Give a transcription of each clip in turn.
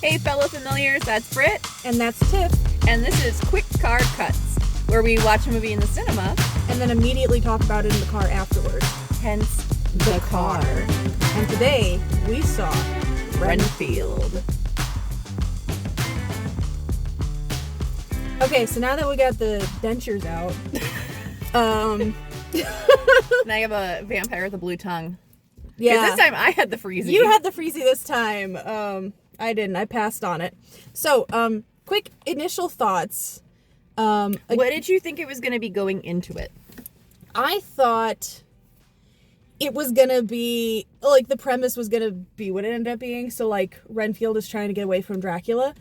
Hey, fellow familiars, that's Britt. And that's Tiff. And this is Quick Car Cuts, where we watch a movie in the cinema And then immediately talk about it in the car afterwards. Hence, the car. And today, we saw Renfield. Okay, so now that we got the dentures out, Now I have a vampire with a blue tongue. yeah. Because this time I had the freezy. You had the freezy this time. I didn't. I passed on it. So, quick initial thoughts. What did you think it was going to be going into it? I thought it was going to be, like, the premise was going to be what it ended up being. So, like, Renfield is trying to get away from Dracula.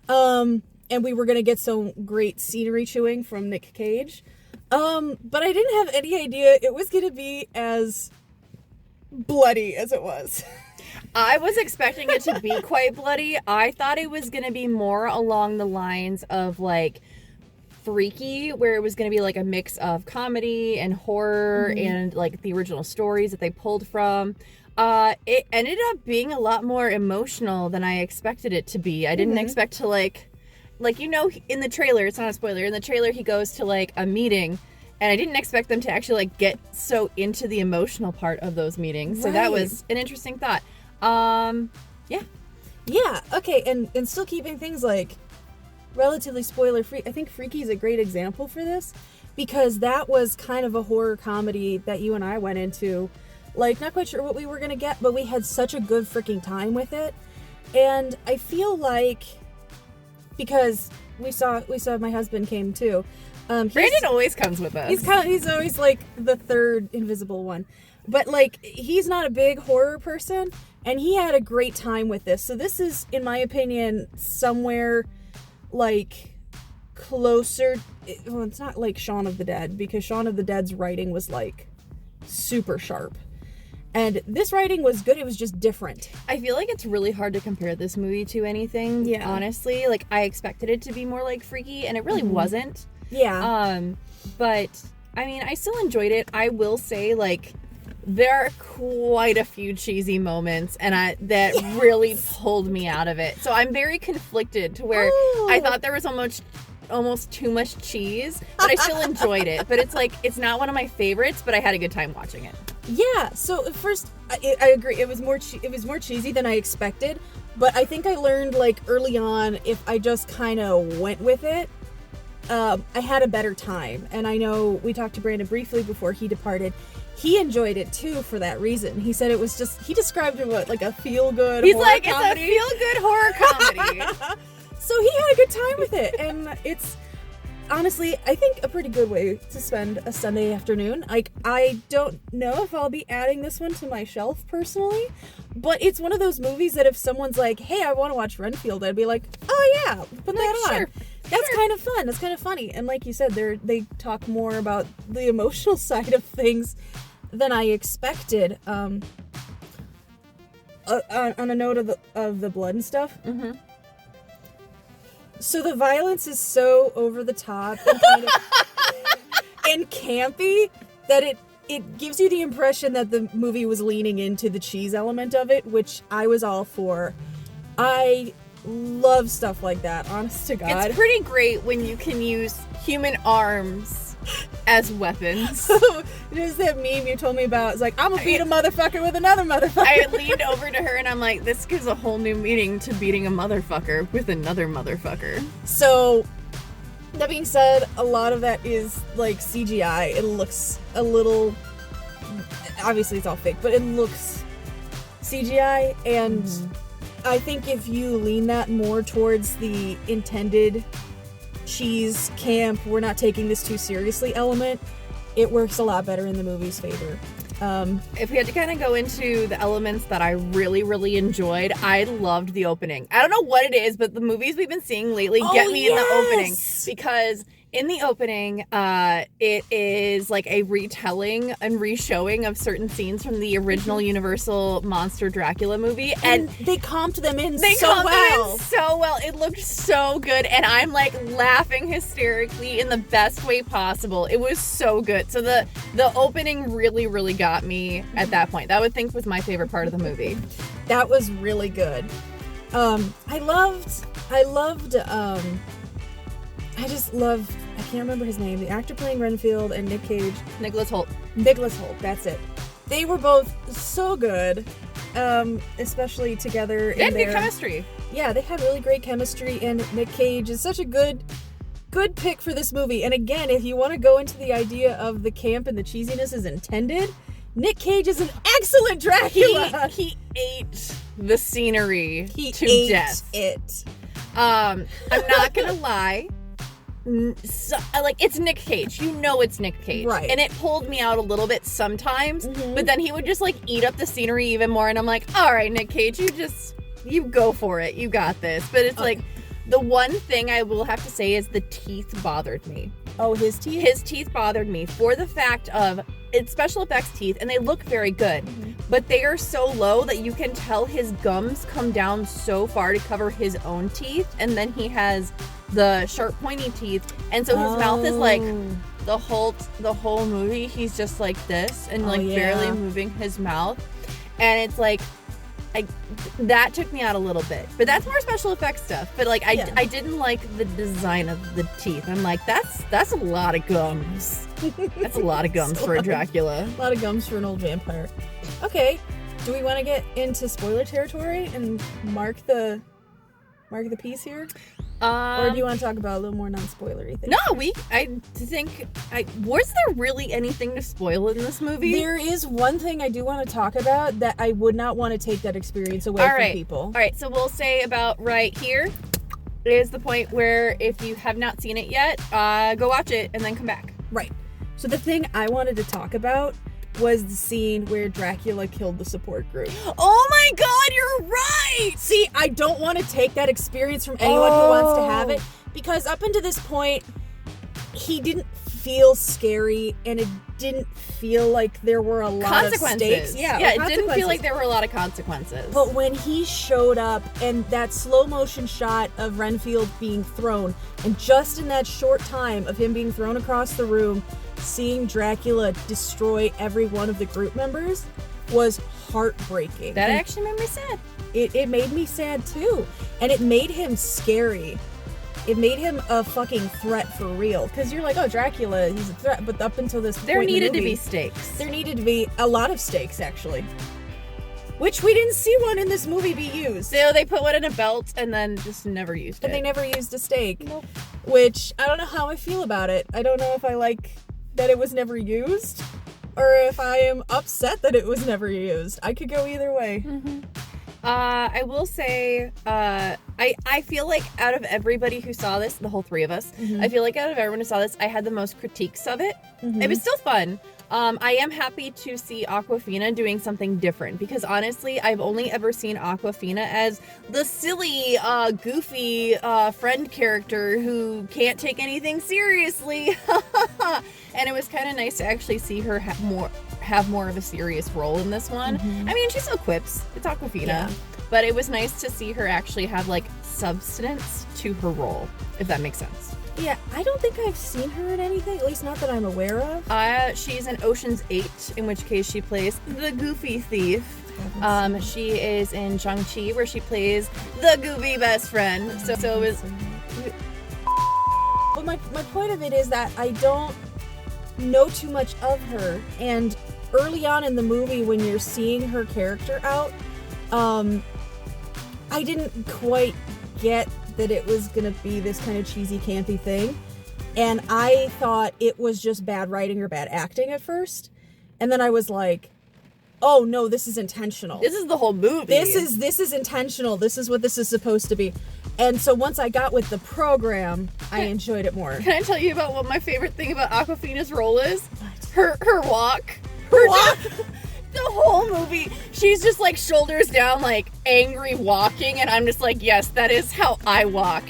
And we were going to get some great scenery chewing from Nick Cage. But I didn't have any idea it was going to be as bloody as it was. I was expecting it to be quite bloody. I thought it was going to be more along the lines of, like, Freaky, where it was going to be, like, a mix of comedy and horror and, like, the original stories that they pulled from. It ended up being a lot more emotional than I expected it to be. I didn't expect to, like, you know, in the trailer, it's not a spoiler, in the trailer he goes to, like, a meeting, and I didn't expect them to actually, like, get so into the emotional part of those meetings. So that was an interesting thought. Yeah. Yeah, okay, and still keeping things, like, relatively spoiler-free. I think Freaky is a great example for this, because that was kind of a horror comedy that you and I went into. Like, not quite sure what we were gonna get, but we had such a good freaking time with it. And I feel like, because we saw my husband came too. Brandon always comes with us. He's always, like, the third invisible one. But, like, he's not a big horror person, and he had a great time with this. So this is, in my opinion, somewhere, like, closer. Well, it's not like Shaun of the Dead, because Shaun of the Dead's writing was, like, super sharp. And this writing was good, it was just different. I feel like it's really hard to compare this movie to anything, honestly. Like, I expected it to be more like Freaky, and it really wasn't. Yeah. But, I mean, I still enjoyed it. I will say, like, there are quite a few cheesy moments, and that really pulled me out of it. So I'm very conflicted to where I thought there was almost too much cheese, but I still enjoyed it. But it's like, it's not one of my favorites, but I had a good time watching it. Yeah, so at first, I agree, it was more cheesy than I expected, but I think I learned, like, early on, if I just kind of went with it, I had a better time. And I know we talked to Brandon briefly before he departed. He enjoyed it too for that reason. He said it was just, he described it like a feel-good horror comedy. He's like, it's a feel-good horror comedy. So he had a good time with it, and it's honestly, I think, a pretty good way to spend a Sunday afternoon. Like, I don't know if I'll be adding this one to my shelf personally, but it's one of those movies that if someone's like, hey, I want to watch Renfield, I'd be like, oh yeah, put that on. Sure. That's kind of fun. That's kind of funny. And like you said, they talk more about the emotional side of things than I expected. On a note of the blood and stuff. Mm-hmm. So the violence is so over the top and kind of and campy that it gives you the impression that the movie was leaning into the cheese element of it, which I was all for. I love stuff like that, honest to God. It's pretty great when you can use human arms as weapons. There's that meme you told me about. It's like, I'm gonna beat a motherfucker with another motherfucker. I leaned over to her and I'm like, this gives a whole new meaning to beating a motherfucker with another motherfucker. So, that being said, a lot of that is, like, CGI. It looks a little, obviously it's all fake, but it looks CGI, and I think if you lean that more towards the intended cheese camp, we're not taking this too seriously element, it works a lot better in the movie's favor. If we had to kind of go into the elements that I really, really enjoyed, I loved the opening. I don't know what it is, but the movies we've been seeing lately get me in the opening, because in the opening, it is like a retelling and reshowing of certain scenes from the original Universal Monster Dracula movie. And they comped them in so well. It looked so good. And I'm like laughing hysterically in the best way possible. It was so good. So the opening really, really got me at that point. That I would think was my favorite part of the movie. That was really good. I loved, I can't remember his name, the actor playing Renfield and Nick Cage. Nicholas Hoult, that's it. They were both so good, especially together. They had good chemistry. Yeah, they had really great chemistry, and Nick Cage is such a good pick for this movie. And again, if you want to go into the idea of the camp and the cheesiness is intended, Nick Cage is an excellent Dracula. He ate the scenery to ate death. It. I'm not gonna lie. So, it's Nick Cage. You know it's Nick Cage. Right. And it pulled me out a little bit sometimes, Mm-hmm. but then he would just eat up the scenery even more, and I'm like, all right, Nick Cage, you go for it. You got this. But it's the one thing I will have to say is the teeth bothered me. Oh, his teeth? His teeth bothered me for the fact of it's special effects teeth, and they look very good, but they are so low that you can tell his gums come down so far to cover his own teeth, and then he has the sharp pointy teeth, and so his mouth is the whole movie he's just like this and barely moving his mouth, and it's that took me out a little bit, but that's more special effects stuff. But I didn't like the design of the teeth. I'm like, that's a lot of gums. That's a lot of gums for a Dracula. A lot of gums for an old vampire. Okay, do we want to get into spoiler territory and mark the piece here? Or do you want to talk about a little more non-spoilery things? No, was there really anything to spoil in this movie? There is one thing I do want to talk about that I would not want to take that experience away from people. All right, so we'll say about right here is the point where if you have not seen it yet, go watch it and then come back. Right. So the thing I wanted to talk about was the scene where Dracula killed the support group. Oh my god, you're right! See, I don't want to take that experience from anyone who wants to have it, because up until this point, he didn't feel scary, and it didn't feel like there were a lot of stakes. Yeah, it didn't feel like there were a lot of consequences. But when he showed up, and that slow motion shot of Renfield being thrown, and just in that short time of him being thrown across the room, seeing Dracula destroy every one of the group members was heartbreaking. That actually made me sad. It made me sad too. And it made him scary. It made him a fucking threat for real. Because you're like, oh, Dracula, he's a threat. But up until this point there needed in the movie, to be stakes. There needed to be a lot of stakes, actually. Which we didn't see one in this movie be used. So they put one in a belt and then just never used it. And they never used a stake. Nope. Which, I don't know how I feel about it. I don't know if I like that it was never used, or if I am upset that it was never used. I could go either way. Mm-hmm. I will say, I feel like out of everybody who saw this, the whole three of us, I feel like out of everyone who saw this, I had the most critiques of it. It was still fun. I am happy to see Awkwafina doing something different, because honestly, I've only ever seen Awkwafina as the silly, goofy friend character who can't take anything seriously. And it was kind of nice to actually see her have more of a serious role in this one. I mean, she still quips. It's Awkwafina. Yeah. But it was nice to see her actually have substance to her role, if that makes sense. Yeah, I don't think I've seen her in anything, at least not that I'm aware of. She's in Ocean's 8, in which case she plays the goofy thief. She is in Shang-Chi, where she plays the goofy best friend. So it was... But my point of it is that I don't know too much of her, and early on in the movie when you're seeing her character out, I didn't quite get that it was gonna be this kind of cheesy, campy thing, and I thought it was just bad writing or bad acting at first, and then I was like, oh no, this is intentional. This is the whole movie. This is intentional. This is what this is supposed to be. And so once I got with the program, I enjoyed it more. Can I tell you about what my favorite thing about Awkwafina's role is? What? Her walk. The whole movie, she's just shoulders down, angry walking, and I'm just like, yes, that is how I walk.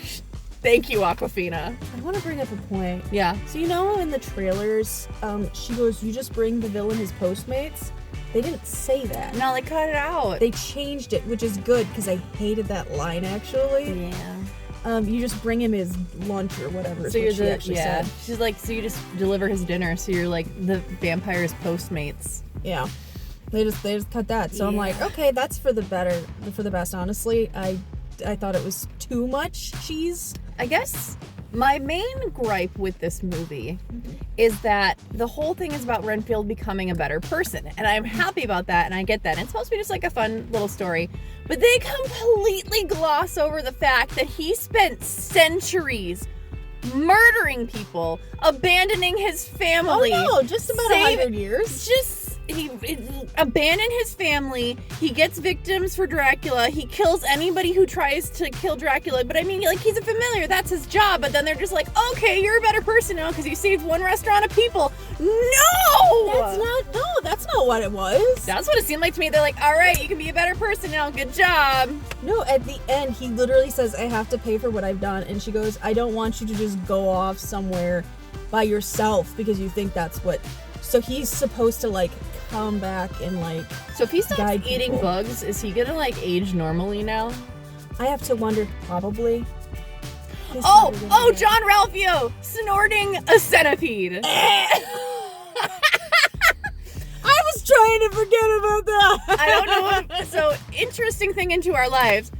Thank you, Awkwafina. I want to bring up a point. Yeah. So in the trailers, she goes, you just bring the villain his Postmates? They didn't say that. No, they cut it out. They changed it, which is good, because I hated that line, actually. Yeah. You just bring him his lunch or whatever. So you're actually said. She's like, so you just deliver his dinner, so you're the vampire's Postmates. Yeah. They just cut that. So I'm like, okay, that's for the best, honestly. I I thought it was too much cheese. I guess my main gripe with this movie is that the whole thing is about Renfield becoming a better person. And I'm happy about that, and I get that. And it's supposed to be just like a fun little story. But they completely gloss over the fact that he spent centuries murdering people, abandoning his family. Oh no, just about 100 years. He abandoned his family. He gets victims for Dracula. He kills anybody who tries to kill Dracula. But I mean, like, he's a familiar. That's his job. But then they're just like, okay, you're a better person now because you saved one restaurant of people. No! That's not what it was. That's what it seemed like to me. They're like, all right, you can be a better person now. Good job. No, at the end, he literally says, I have to pay for what I've done. And she goes, I don't want you to just go off somewhere by yourself because you think that's what... So he's supposed to, like, come back and, like, so if he stops guide eating people. bugs, is he gonna, like, age normally now? I have to wonder, probably. He's Oh, probably gonna do it. John Ralphio snorting a centipede. I was trying to forget about that. I don't know. So, interesting thing into our lives.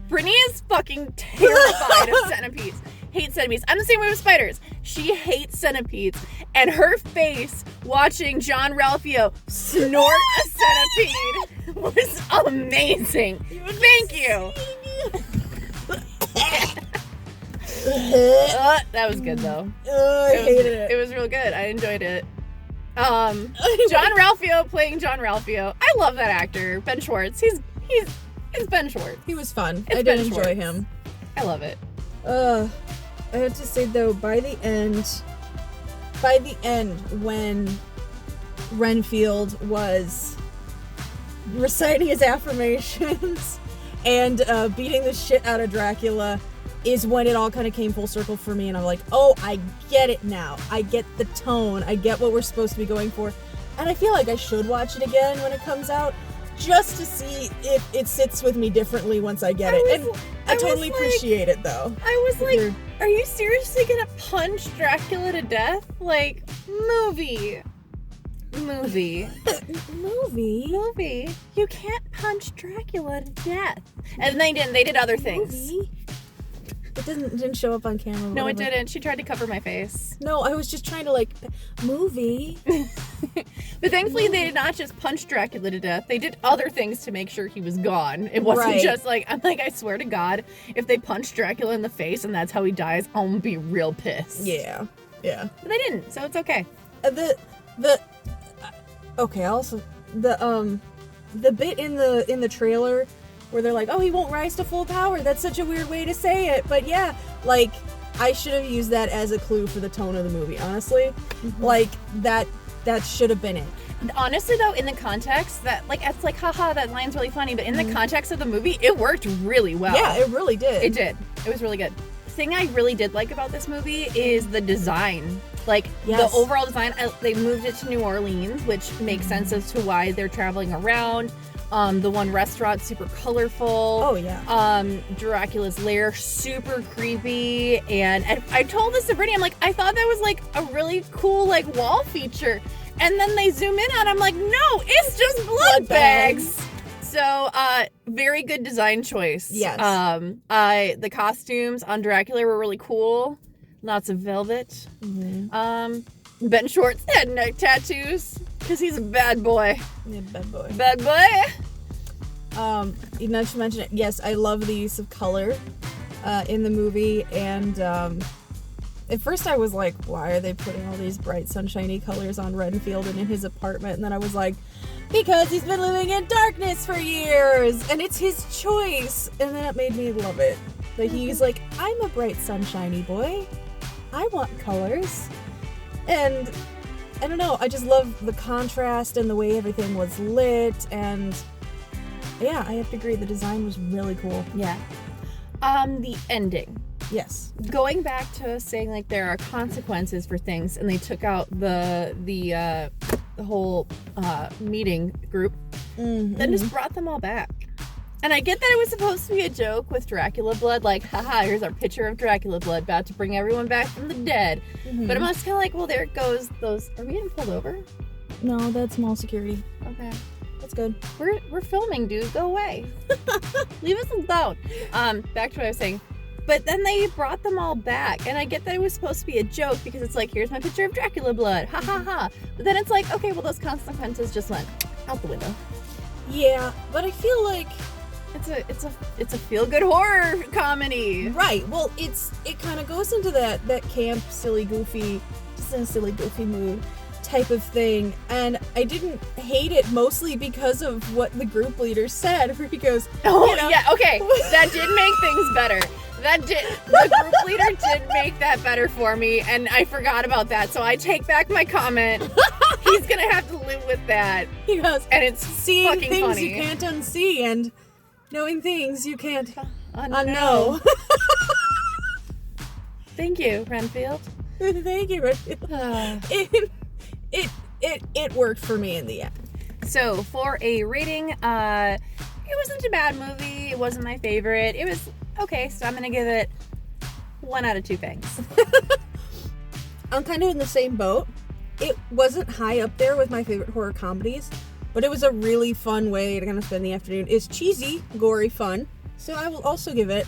Brittany is fucking terrified of centipedes. Hates centipedes. I'm the same way with spiders. She hates centipedes. And her face watching John Ralphio snort a centipede was amazing. Thank you. That was good though. I hated it. It was real good. I enjoyed it. John Ralphio playing John Ralphio. I love that actor. Ben Schwartz. He's Ben Schwartz. He was fun. It's I did Ben enjoy Schwartz. him. I love it. I have to say though, by the end, when Renfield was reciting his affirmations and beating the shit out of Dracula, is when it all kind of came full circle for me, and I'm like, oh, I get it now. I get the tone. I get what we're supposed to be going for. And I feel like I should watch it again when it comes out, just to see if it sits with me differently once I get it. And I totally appreciate it, though. I was If like, you're- are you seriously gonna punch Dracula to death? Like, movie. Movie. You can't punch Dracula to death. And they didn't. They did other things. Movie? It didn't show up on camera. No, it whatever. didn't. She tried to cover my face. No, I was just trying to, like, movie. But thankfully, they did not just punch Dracula to death. They did other things to make sure he was gone. It wasn't Right. just like, I'm like, I swear to God, if they punch Dracula in the face and that's how he dies, I'm gonna be real pissed. Yeah. But they didn't, so it's okay. The bit in the trailer where they're like, oh, he won't rise to full power. That's such a weird way to say it. But yeah, like, I should have used that as a clue for the tone of the movie, honestly. Like, that should have been it. Honestly, though, in the context, that, like, it's like, haha, that line's really funny, but in the context of the movie, it worked really well. Yeah, it really did. It did. It was really good. The thing I really did like about this movie is the design. Like, Yes. the overall design, they moved it to New Orleans, which makes sense as to why they're traveling around. The one restaurant, super colorful. Oh, yeah. Dracula's lair, super creepy. And I told this to Brittany, I'm like, I thought that was, like, a really cool, like, wall feature. And then they zoom in on it, I'm like, no, it's just blood bags. So, very good design choice. Yes. The costumes on Dracula were really cool. Lots of velvet. Ben Schwartz had neck tattoos because he's a bad boy. Yeah, bad boy. Bad boy. You know, to mention it, yes, I love the use of color in the movie, and at first I was like, why are they putting all these bright sunshiny colors on Renfield and in his apartment? And then I was like, because he's been living in darkness for years and it's his choice. And then it made me love it, that he's like, I'm a bright sunshiny boy, I want colors. And I don't know, I just love the contrast and the way everything was lit, and yeah, I have to agree, the design was really cool. Yeah. The ending. Yes. Going back to saying, like, there are consequences for things, and they took out the whole meeting group, then just brought them all back. And I get that it was supposed to be a joke with Dracula blood, like, haha, here's our picture of Dracula blood, about to bring everyone back from the dead. But I'm just kind of like, well, there it goes. Those, are we getting pulled over? No, that's mall security. Okay. That's good. We're filming, dude. Go away. Leave us alone. Back to what I was saying. But then they brought them all back, and I get that it was supposed to be a joke because it's like, here's my picture of Dracula blood, ha ha ha. But then it's like, okay, well those consequences just went out the window. Yeah, but I feel like it's a feel good horror comedy. right. Well, it kind of goes into that camp, silly, goofy, just in a silly, goofy mood type of thing, and I didn't hate it mostly because of what the group leader said, where he goes, oh you know, yeah, okay, that did make things better. The group leader did make that better for me, and I forgot about that, so I take back my comment. He's gonna have to live with that. He goes, and it's seeing fucking things funny. you can't unsee, and knowing things you can't unknow. Thank you, Renfield. Thank you, Renfield. It worked for me in the end. So for a rating, it wasn't a bad movie. It wasn't my favorite. It was okay, so I'm gonna give it 1 out of 2 fangs. I'm kind of in the same boat. It wasn't high up there with my favorite horror comedies, but it was a really fun way to kind of spend the afternoon. It's cheesy, gory, fun. So I will also give it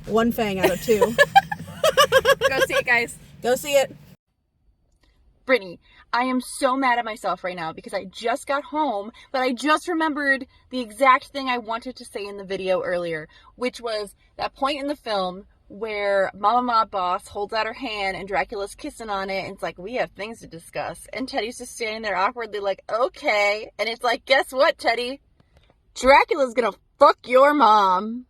1 fang out of 2. Go see it, guys. Go see it. Brittany, I am so mad at myself right now because I just got home, but I just remembered the exact thing I wanted to say in the video earlier, which was that point in the film where Mama Mob Boss holds out her hand and Dracula's kissing on it, and it's like, we have things to discuss. And Teddy's just standing there awkwardly like, okay. And it's like, guess what, Teddy? Dracula's gonna fuck your mom.